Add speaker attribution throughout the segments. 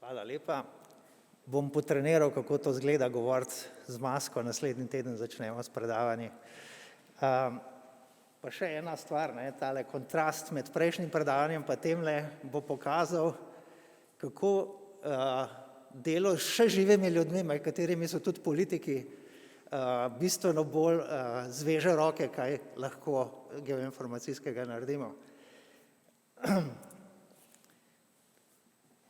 Speaker 1: Hvala lepa. Bom potreniral, kako to izgleda govoriti z masko, naslednji teden začnemo s predavanji. Pa še ena stvar, tale kontrast med prejšnjim predavanjem pa temle bo pokazal, kako delo s še živimi ljudmi, med katerimi so tudi politiki, bistveno bolj zveže roke, kaj lahko geoinformacijskega naredimo.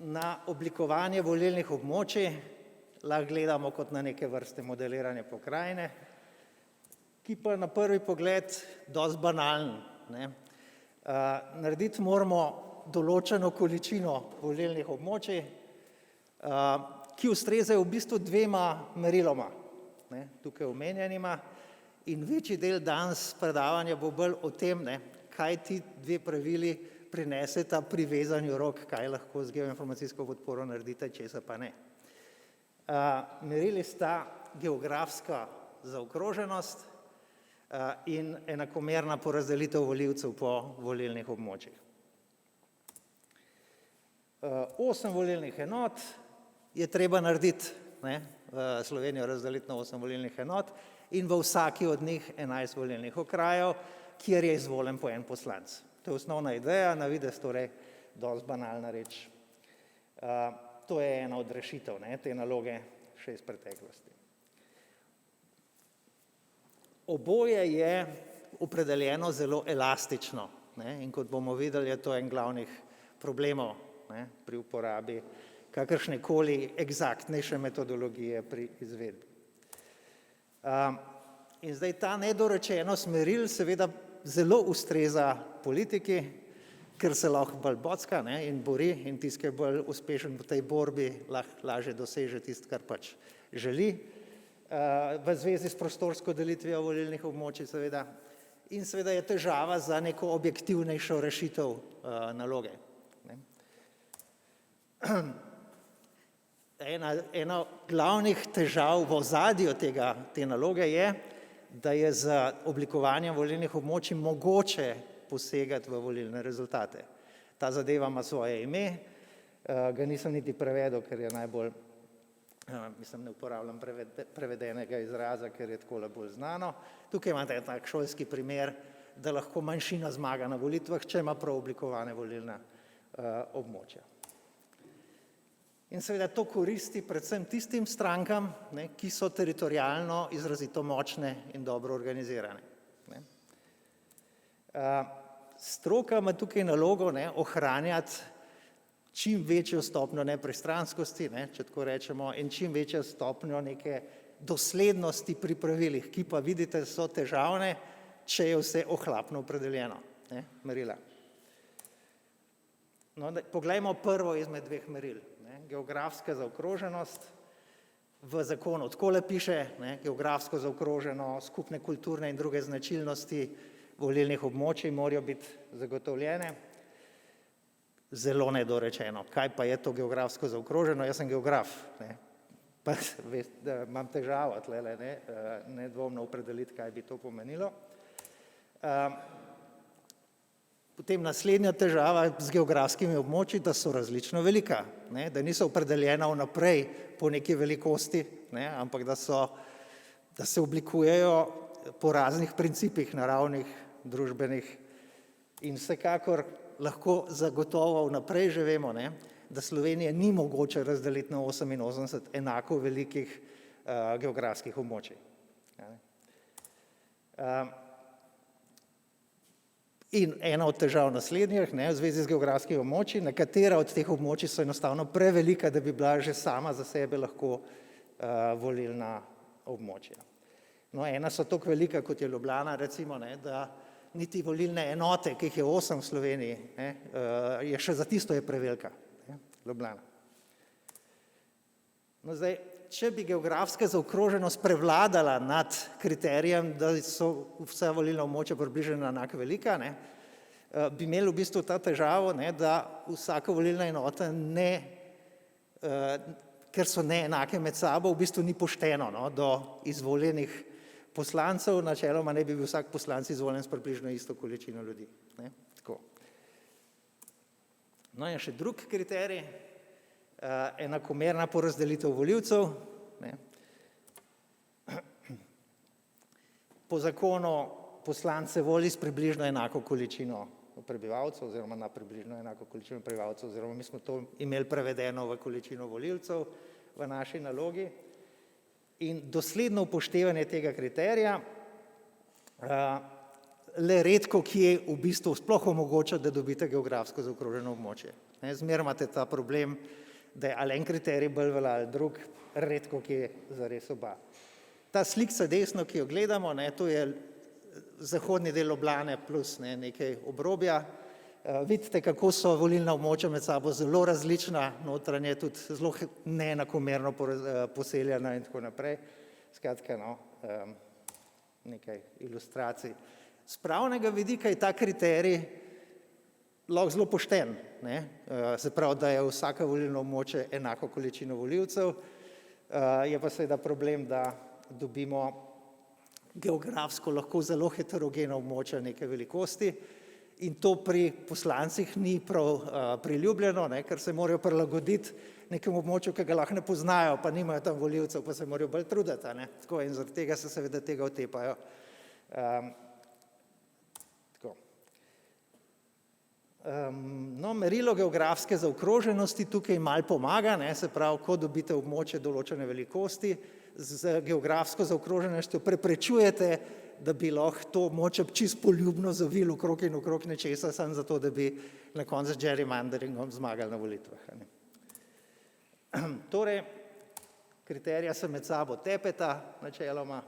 Speaker 1: Na oblikovanje volilnih območij lahko gledamo kot na neke vrste modeliranje pokrajine, ki pa na prvi pogled dosti banalen. Narediti moramo določeno količino volilnih območij, ki ustrezajo v bistvu dvema meriloma, tukaj omenjenima, in večji del danes predavanja bo bolj o tem, kaj ti dve pravili prineseta pri vezanju rok, kaj lahko z geoinformacijsko podporo naredite, česa pa ne. Merili sta geografska zaokroženost in enakomerna porazdelitev volivcev po volilnih območjih. 8 volilnih enot je treba narediti, Slovenijo razdeliti na 8 volilnih enot in v vsaki od njih 11 volilnih okrajev, kjer je izvoljen po en poslanec. To je osnovna ideja, na videz torej dosti banalna reč. To je ena od rešitev, te naloge še iz preteklosti. Oboje je opredeljeno zelo elastično, in kot bomo videli, je to en glavnih problemov pri uporabi kakršnekoli eksaktnejše metodologije pri izvedbi. In zdaj ta nedorečenost meril seveda zelo ustreza politiki, ker se lahko bolj bocka in bori, in tisti, ki je bolj uspešen v tej borbi, lahko lažje doseže tisto, kar pač želi, v zvezi s prostorsko delitvijo volilnih območij seveda. In seveda je težava za neko objektivnejšo rešitev naloge. Ena glavnih težav v ozadju te naloge je, da je z oblikovanjem volilnih območij mogoče posegati v volilne rezultate. Ta zadeva ima svoje ime, ga nisem niti prevedel, ker je najbolj, ne uporabljam prevedenega izraza, ker je takole bolj znano. Tukaj imate tak šolski primer, da lahko manjšina zmaga na volitvah, če ima prav oblikovane volilna območja. In seveda to koristi predvsem tistim strankam, ki so teritorialno izrazito močne in dobro organizirane. Stroka ima tukaj nalogo ohranjati čim večjo stopnjo nepristranskosti, če tako rečemo, in čim večjo stopnjo neke doslednosti pri pravilih, ki pa vidite so težavne, če je vse ohlapno opredeljeno, merila. No, poglejmo prvo izmed dveh meril. Geografska zaokroženost. V zakonu takole piše, geografsko zaokroženo, skupne kulturne in druge značilnosti volilnih območij morajo biti zagotovljene. Zelo nedorečeno. Kaj pa je to geografsko zaokroženo? Jaz sem geograf, pa imam težavo tlele, nedvomno opredeliti, kaj bi to pomenilo. Potem naslednja težava z geografskimi območji, da so različno velika, da niso opredeljena vnaprej po neki velikosti, ampak da se oblikujejo po raznih principih naravnih, družbenih, in vsekakor lahko zagotovo vnaprej že vemo, da Slovenije ni mogoče razdeliti na 88 enako velikih geografskih območij. In ena od težav naslednjih, v zvezi z geografskimi območji, nekatera od teh območij so enostavno prevelika, da bi bila že sama za sebe lahko volilna območja. No, ena so toliko velika, kot je Ljubljana, recimo, da niti volilne enote, ki jih je 8 v Sloveniji, je še za tisto je prevelika, Ljubljana. No, zdaj, če bi geografska zaokroženost prevladala nad kriterijem, da so vsa volilna območja približno enako velika, bi imeli v bistvu ta težavo, da vsaka volilna enota ker so neenake med sabo, v bistvu ni pošteno do izvoljenih poslancev, načeloma naj bi bil vsak poslanec izvoljen s približno isto količino ljudi. Tako. No in še drug kriterij, enakomerna porazdelitev volivcev. Po zakonu poslance voli s približno enako količino prebivalcev oziroma na približno enako količino prebivalcev oziroma mi smo to imeli prevedeno v količino volivcev v naši nalogi in dosledno upoštevanje tega kriterija le redko kje v bistvu sploh omogoča, da dobite geografsko zaokroženo območje. Zmeraj imate ta problem, da je ali en kriterij bolj velja ali drug, redko kje zares oba. Ta slikca desno, ki jo gledamo, to je zahodni del Ljubljane plus nekaj obrobja. Vidite, kako so volilna območja med sabo zelo različna, notranje tudi zelo neenakomerno poseljena in tako naprej. Skratka, nekaj ilustracij. Z pravnega vidika je ta kriterij lahko zelo pošten, se pravi, da je vsaka volilno območje enako količino volivcev, je pa seveda problem, da dobimo geografsko lahko zelo heterogena območja neke velikosti in to pri poslancih ni prav priljubljeno, ker se morajo prilagoditi nekemu območju, ki ga lahko ne poznajo, pa nimajo tam volivcev, pa se morajo bolj truditi. Tako in zaradi tega se seveda tega otepajo. Merilo geografske zaokroženosti tukaj malo pomaga, se pravi, ko dobite območje določene velikosti, z geografsko zaokroženostjo preprečujete, da bi lahko to območje čisto poljubno zavili okrog in okrog nečesa, samo zato, da bi na koncu z gerrymanderingom zmagali na volitvah. Torej, kriterija se med sabo tepeta načeloma,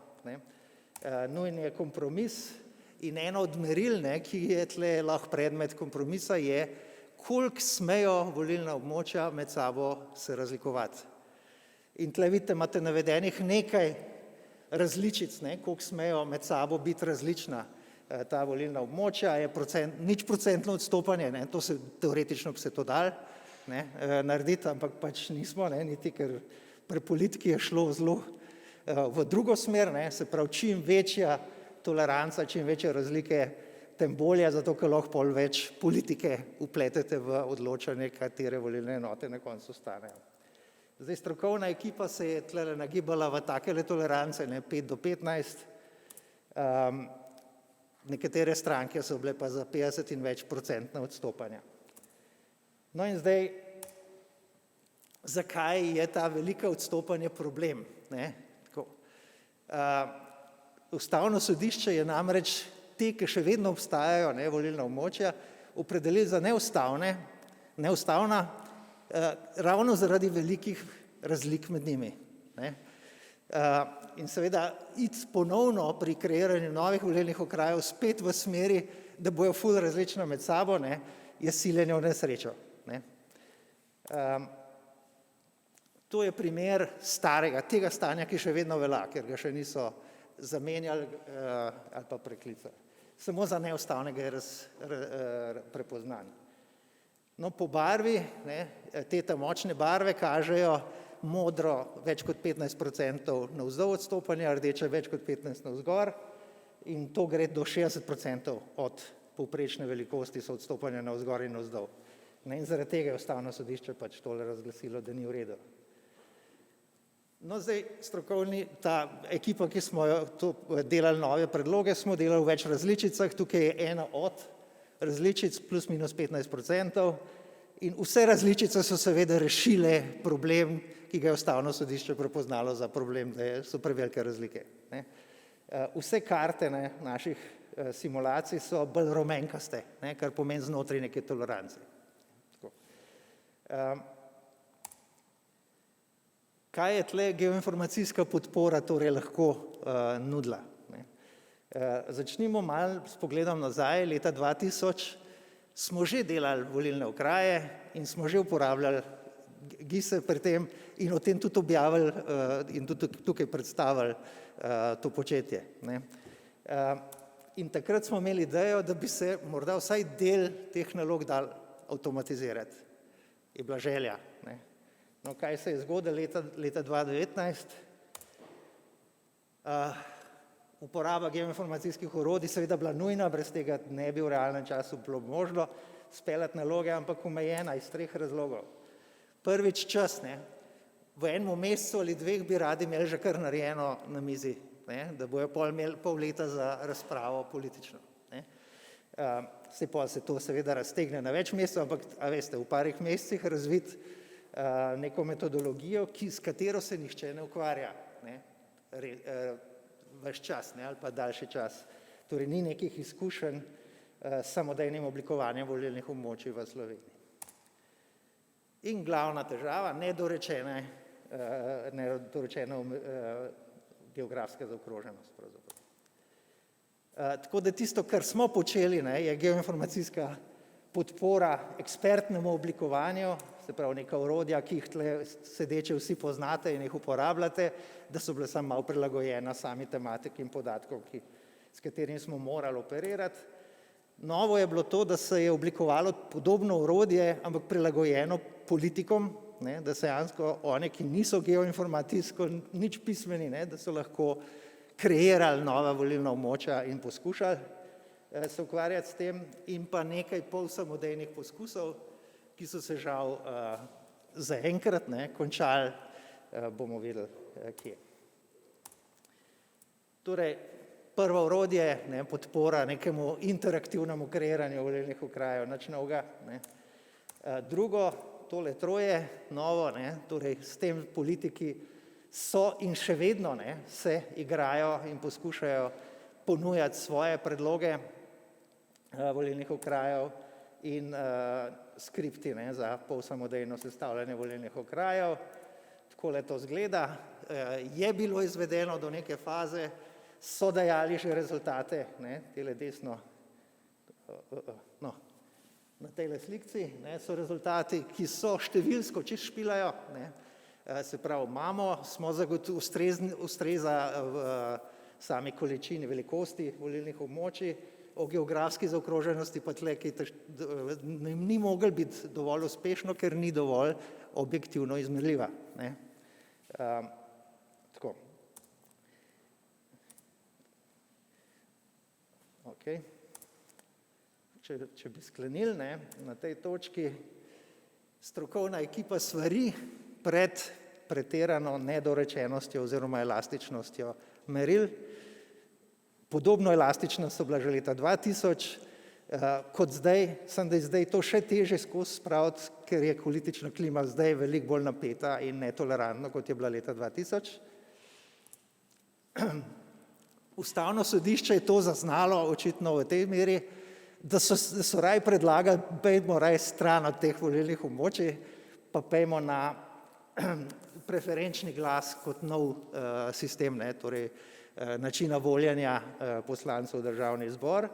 Speaker 1: nujen je kompromis in eno od meril, ki je tle lahko predmet kompromisa, je, koliko smejo volilna območja med sabo se razlikovati. In tle vidite, imate navedenih nekaj različic, koliko smejo med sabo biti različna ta volilna območja, je 0% odstopanje, to se teoretično bi se to dalo narediti, ampak pač nismo, niti ker pri politiki je šlo zelo v drugo smer, se pravi, čim večja toleranca, čim večje razlike, tem bolje, zato ker lahko pol več politike vpletete v odločanje, katere volilne enote na koncu ostanejo. Zdaj, strokovna ekipa se je tle nagibala v takele tolerance, 5 do 15, nekatere stranke so bile pa za 50 in več procentna odstopanja. No in zdaj, zakaj je ta velika odstopanje problem? Ustavno sodišče je namreč te, ki še vedno obstajajo, volilna območja, opredelili za neustavna, ravno zaradi velikih razlik med njimi. In seveda iti ponovno pri kreiranju novih volilnih okrajev spet v smeri, da bojo ful različna med sabo, je siljenje v nesrečo. To je primer starega, tega stanja, ki še vedno velja, ker ga še niso zamenjali ali pa preklicali. Samo za neustavnega je prepoznan. No, po barvi, te močne barve kažejo modro več kot 15% navzdol odstopanja, rdeče več kot 15% navzgor in to gre do 60% od povprečne velikosti so odstopanja navzgor in navzdol. In zaradi tega je Ustavno sodišče pač tole razglasilo, da ni v redu. No, zdaj ta ekipa, ki smo delali nove predloge, smo delali v več različicah, tukaj je ena od različic plus minus 15% in vse različice so seveda rešile problem, ki ga je Ustavno sodišče prepoznalo za problem, da so prevelike razlike. Vse karte naših simulacij so bolj rumenkaste, kar pomeni znotraj neke tolerance. Kaj je tle geoinformacijska podpora torej lahko nudila? Začnimo malo s pogledom nazaj. Leta 2000 smo že delali volilne okraje in smo že uporabljali GIS-e pri tem in o tem tudi objavili in tudi tukaj predstavili to početje. In takrat smo imeli idejo, da bi se morda vsaj del teh nalog dal avtomatizirati. Je bila želja. No, kaj se je zgodilo leta 2019? Uporaba geoinformacijskih orodij seveda bila nujna, brez tega ne bi v realnem času bilo možno speljati naloge, ampak omejena iz 3 razlogov. Prvič čas, ne. V enem mesecu ali dveh bi radi imeli že kar narejeno na mizi, ne, da bojo pol imeli pol leta za razpravo politično. Ne. Se to seveda raztegne na več mesecev, ampak a veste, v parih mesecih razviti neko metodologijo, s katero se nihče ne ukvarja, ne, ves čas, ne, ali pa daljši čas. Torej ni nekih izkušenj s samodejnim oblikovanjem volilnih območij v Sloveniji. In glavna težava, nedorečena geografska zaokroženost pravzaprav. Tako da tisto, kar smo počeli, ne, je geoinformacijska podpora ekspertnemu oblikovanju, se pravi neka orodja, ki jih tle sedeče vsi poznate in jih uporabljate, da so bile samo malo prilagojena sami tematiki in podatkom, s katerim smo morali operirati. Novo je bilo to, da se je oblikovalo podobno orodje, ampak prilagojeno politikom, ne, da se dejansko oni, ki niso geoinformacijsko nič pismeni, ne, da so lahko kreirali nova volilna območja in poskušali se ukvarjati s tem, in pa nekaj polsamodejnih poskusov, ki so se žal zaenkrat končali, bomo videli kje. Torej, prvo orodje, podpora nekemu interaktivnemu kreiranju volilnih okrajev, nič novega. Drugo, tole troje, novo, torej s tem politiki so in še vedno se igrajo in poskušajo ponujati svoje predloge volilnih okrajev in skripti za polsamodejno sestavljanje volilnih okrajev. Takole to izgleda. Je bilo izvedeno do neke faze, so dajali že rezultate, tele desno, no, na tejle slikci, so rezultati, ki so številsko čisto špilajo, se pravi, smo ustreza v sami količini velikosti volilnih območij, o geografski zaokroženosti pa tle, ki ni moglo biti dovolj uspešno, ker ni dovolj objektivno izmerljiva. Tako. Okay. Če bi sklenili na tej točki, strokovna ekipa svari pred pretirano nedorečenostjo oziroma elastičnostjo meril. Podobno elastična so bila že leta 2000, kot zdaj, samo da je zdaj to še težje skozi spraviti, ker je politična klima zdaj veliko bolj napeta in netolerantna, kot je bila leta 2000. Ustavno sodišče je to zaznalo očitno v tej meri, da so raje predlagali, pojdimo raje stran od teh volilnih območij, pa pojdimo na preferenčni glas kot nov sistem, torej načina voljenja poslancev v državni zbor.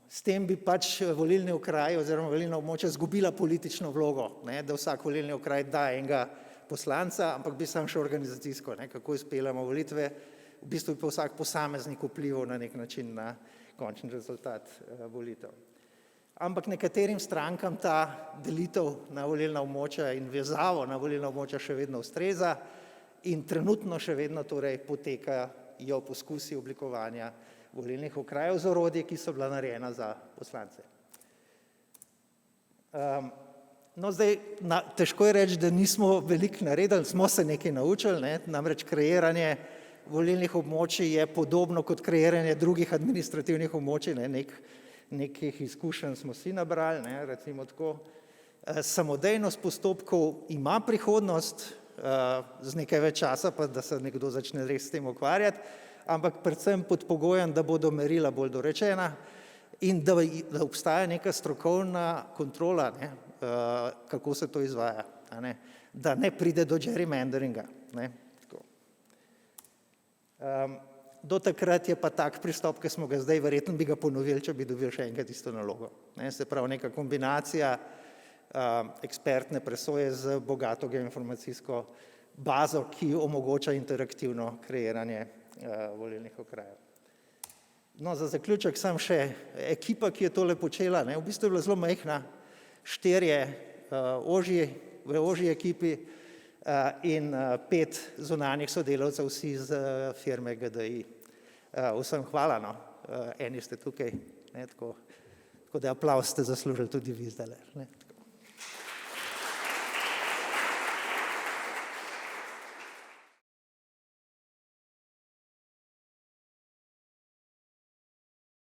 Speaker 1: S tem bi pač volilni okraji oziroma volilna območja izgubila politično vlogo, da vsak volilni okraj da enega poslanca, ampak bi samo še organizacijsko, kako izpeljemo volitve, v bistvu bi pa vsak posameznik vplival na nek način na končni rezultat volitev. Ampak nekaterim strankam ta delitev na volilna območja in vezavo na volilna območja še vedno ustreza in trenutno še vedno torej potekajo poskusi oblikovanja volilnih okrajev z orodji, ki so bila narejena za poslance. No, zdaj, težko je reči, da nismo veliko naredili, smo se nekaj naučili, namreč kreiranje volilnih območij je podobno kot kreiranje drugih administrativnih območij, nekih izkušenj smo si nabrali, recimo tako. Samodejnost postopkov ima prihodnost, z nekaj več časa, pa da se nekdo začne res s tem ukvarjati, ampak predvsem pod pogojem, da bodo merila bolj dorečena in da obstaja neka strokovna kontrola, kako se to izvaja, da ne pride do gerrymanderinga. Do takrat je pa tak pristop, ki smo ga zdaj, verjetno bi ga ponovili, če bi dobili še enkrat isto nalogo. Se pravi, neka kombinacija ekspertne presoje z bogato geoinformacijsko bazo, ki omogoča interaktivno kreiranje volilnih okrajev. No, za zaključek samo še ekipa, ki je tole počela, v bistvu je bila zelo majhna, 4 v ožji ekipi in 5 zunanjih sodelavcev, vsi z firme GDI. Vsem hvala, eni ste tukaj, tako da aplavz ste zaslužili tudi vi zdajle.